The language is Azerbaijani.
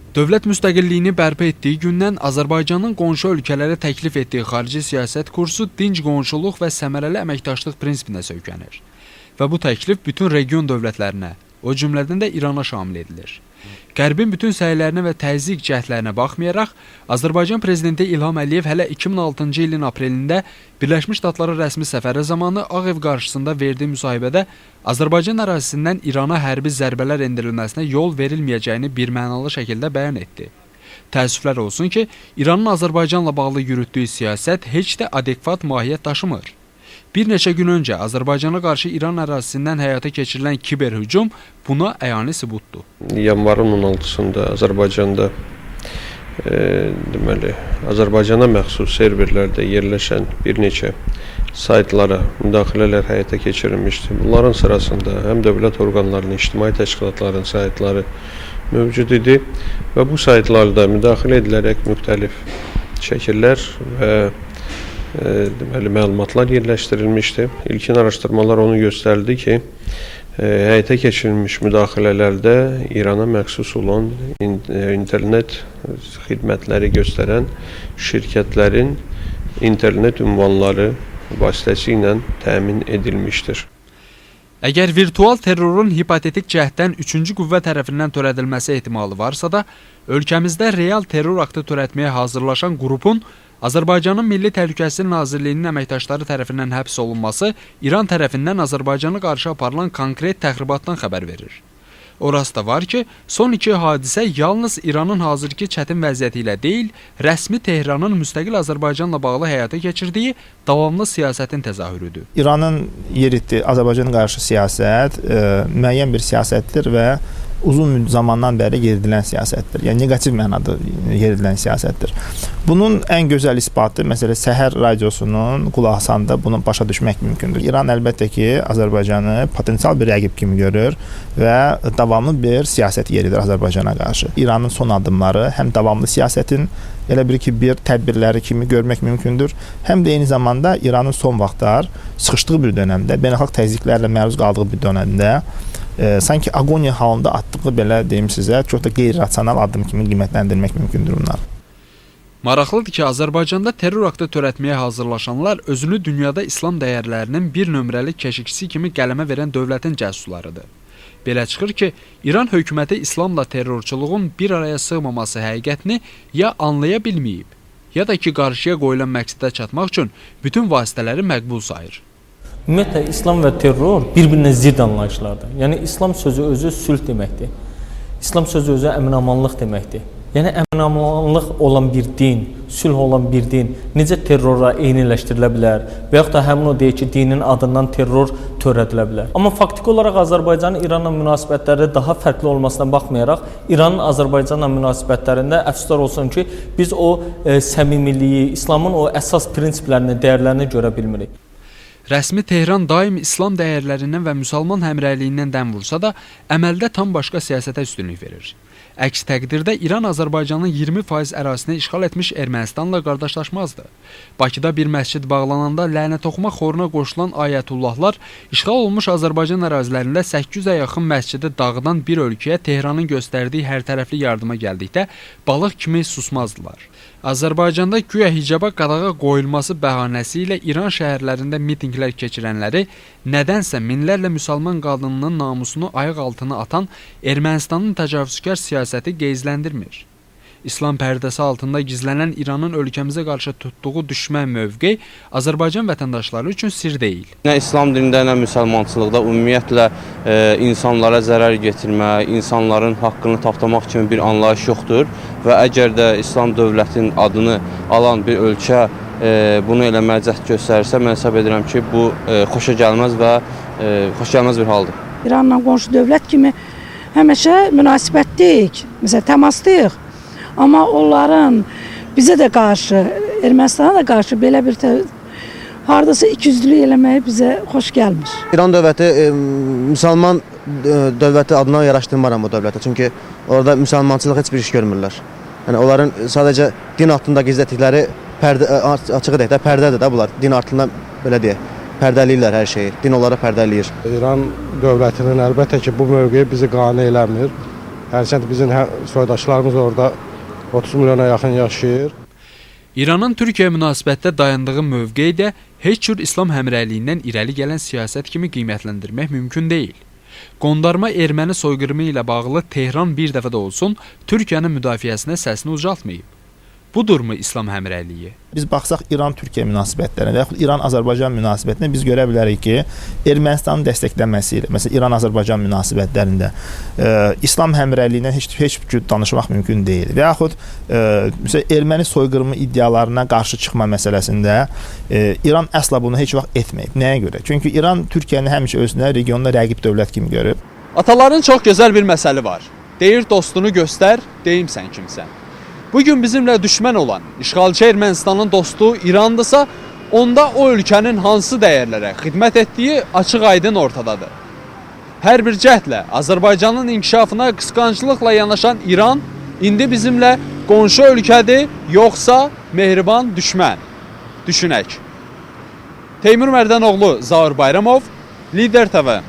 Dövlət müstəqilliyini bərpa etdiyi gündən Azərbaycanın qonşu ölkələrə təklif etdiyi xarici siyasət kursu dinc qonşuluq və səmərəli əməkdaşlıq prinsipinə söykənir. Və bu təklif bütün region dövlətlərinə, o cümlədən də İrana şamil edilir. Qərbin bütün səylərinə və təzyiq cəhdlərinə baxmayaraq, Azərbaycan Prezidenti İlham Əliyev hələ 2006-cı ilin aprelində Birləşmiş Ştatlara rəsmi səfəri zamanı Ağ Ev qarşısında verdiyi müsahibədə Azərbaycan ərazisindən İrana hərbi zərbələr endirilməsinə yol verilməyəcəyini birmənalı şəkildə bəyan etdi. Təəssüflər olsun ki, İranın Azərbaycanla bağlı yürütdüyü siyasət heç də adekvat mahiyyət daşımır. Bir neçə gün öncə Azərbaycana qarşı İran ərazisindən həyata keçirilən kiber hücum buna əyani sübutdur. Yanvarın 16-sında Azərbaycanda deməli, Azərbaycana məxsus serverlərdə yerləşən bir neçə saytlara müdaxilələr həyata keçirilmişdi. Bunların sırasında həm dövlət orqanlarının, ictimai təşkilatların saytları mövcud idi və bu saytlarda müdaxilə edilərək müxtəlif şəkillər və deməli, məlumatlar yerləşdirilmişdi. İlkin araşdırmalar onu göstərdi ki, həyata keçirilmiş müdaxilələrdə İrana məxsus olan internet xidmətləri göstərən şirkətlərin internet ünvanları vasitəsilə təmin edilmişdir. Əgər virtual terrorun hipotetik cəhddən üçüncü qüvvə tərəfindən törədilməsi ehtimalı varsa da, ölkəmizdə real terror aktı törətməyə hazırlaşan qrupun Azərbaycanın Milli Təhlükəsizlik Nazirliyinin əməkdaşları tərəfindən həbs olunması İran tərəfindən Azərbaycana qarşı aparılan konkret təxribatdan xəbər verir. Orası da var ki, son iki hadisə yalnız İranın hazırki çətin vəziyyəti ilə deyil, rəsmi Tehranın müstəqil Azərbaycanla bağlı həyata keçirdiyi davamlı siyasətin təzahürüdür. İranın yeritdiyi Azərbaycana qarşı siyasət müəyyən bir siyasətdir və uzun zamandan bəri yeridilən siyasətdir. Yəni, negativ mənada yeridilən siyasətdir. Bunun ən gözəl isbatı, məsələn, Səhər radiosunun qulaqasanda bunu başa düşmək mümkündür. İran əlbəttə ki, Azərbaycanı potensial bir rəqib kimi görür və davamlı bir siyasət yeridir Azərbaycana qarşı. İranın son addımları həm davamlı siyasətin, elə bir ki, bir tədbirləri kimi görmək mümkündür, həm də eyni zamanda İranın son vaxtlar sıxışdığı bir dönəmdə, beynəlxalq təzyiqlərlə məruz qaldığı bir dönəmdə sanki agoniya halında atdığı belə deyim sizə çox da qeyri-rasional addım kimi qiymətləndirmək mümkündür bunlar. Maraqlıdır ki, Azərbaycanda terror aktı törətməyə hazırlaşanlar özünü dünyada İslam dəyərlərinin bir nömrəli keşikçisi kimi qələmə verən dövlətin cəsuslarıdır. Belə çıxır ki, İran hökuməti İslamla terrorçuluğun bir araya sığmaması həqiqətini ya anlaya bilməyib, ya da ki, qarşıya qoyulan məqsədə çatmaq üçün bütün vasitələri məqbul sayır. Ümumiyyətlə, İslam və terror bir-birinə zidd anlayışlardır. Yəni, İslam sözü özü sülh deməkdir. İslam sözü özü əmin-amanlıq deməkdir. Yəni, əmin-amanlıq olan bir din, sülh olan bir din necə terrora eyniləşdirilə bilər və yaxud da həmin o deyək ki, dinin adından terror törədilə bilər. Amma faktiki olaraq Azərbaycanın İranla münasibətləri daha fərqli olmasına baxmayaraq, İranın Azərbaycanla münasibətlərində əfsuslar olsun ki, biz o səmimiliyi, İslamın o əsas prinsiplərini, dəyərlərini görə bilmirik. Rəsmi Tehran daim İslam dəyərlərindən və müsəlman həmrəyliyindən dəm vursa da, əməldə tam başqa siyasətə üstünlük verir. Əks təqdirdə İran Azərbaycanın 20% ərazisini işğal etmiş Ermənistanla qardaşlaşmazdı. Bakıda bir məscid bağlananda lənət oxuma xoruna qoşulan ayətullahlar işğal olmuş Azərbaycan ərazilərində 800-ə yaxın məscidi dağıdan bir ölkəyə Tehranın göstərdiyi hərtərəfli yardıma gəldikdə balıq kimi susmazdılar. Azərbaycanda güya hicaba qadağa qoyulması bəhanəsi ilə İran şəhərlərində mitinqlər keçirənləri nədənsə minlərlə müsəlman qadınının namusunu ayaq altına atan Ermənistanın təcavüzkar siyasəti qeyzləndirmir. İslam pərdəsi altında gizlənən İranın ölkəmizə qarşı tutduğu düşmən mövqe Azərbaycan vətəndaşları üçün sir deyil. Nə İslam dinində, nə müsəlmançılıqda ümumiyyətlə insanlara zərər getirmə, insanların haqqını tapdamaq kimi bir anlayış yoxdur və əgər də İslam dövlətinin adını alan bir ölkə bunu eləməyə cəhd göstərirsə, mən hesab edirəm ki, bu xoşagəlməz bir haldır. İranla qonşu dövlət kimi həmişə münasibətdəyik, məsələn, təmasdayıq. Amma onların bizə də qarşı, Ermənistana da qarşı belə bir hardasa ikiyüzlülük eləməyi bizə xoş gəlmir. İran dövləti müsəlman dövləti adına yaraşdırmaram o dövlətə. Çünki orada müsəlmançılıq heç bir iş görmürlər. Yəni onların sadəcə din altında gizlətdikləri açığı deyək də pərdədir də bunlar. Din altında belə deyək, pərdəliyirlər hər şeyi. Din onlara pərdəliyir. İran dövlətinin əlbəttə ki, bu mövqeyi bizi qane eləmir. Hərçənd bizim soydaşlarımız orada 30 milyona yaxın yaşayır. İranın Türkiyə münasibətdə dayandığı mövqeyi də heç cür İslam həmrəyliyindən irəli gələn siyasət kimi qiymətləndirmək mümkün deyil. Qondarma erməni soyqırımı ilə bağlı Tehran bir dəfə də olsun Türkiyənin müdafiəsinə səsini ucaltmayıb. Budurmu İslam həmrəyliyi? Biz baxsaq İran-Türkiyə münasibətlərinə və yaxud İran-Azərbaycan münasibətinə biz görə bilərik ki, Ermənistanın dəstəklənməsi ilə, məsələn İran-Azərbaycan münasibətlərində İslam həmrəyliyindən heç cür danışmaq mümkün deyil. Və yaxud məsələn erməni soyqırımı iddialarına qarşı çıxma məsələsində İran əsla bunu heç vaxt etməyib. Nəyə görə? Çünki İran Türkiyəni həmişə özünə regionda rəqib dövlət kimi görüb. Ataların çox gözəl bir məsəli var. Deyir dostunu göstər, deyim sən kimsən. Bugün bizimlə düşmən olan işğalçı Ermənistanın dostu İrandırsa, onda o ölkənin hansı dəyərlərə xidmət etdiyi açıq-aydın ortadadır. Hər bir cəhdlə Azərbaycanın inkişafına qısqanclıqla yanaşan İran indi bizimlə qonşu ölkədir, yoxsa mehriban düşmən? Düşünək. Teymur Mərdənoğlu, Zaur Bayramov, Lider TV.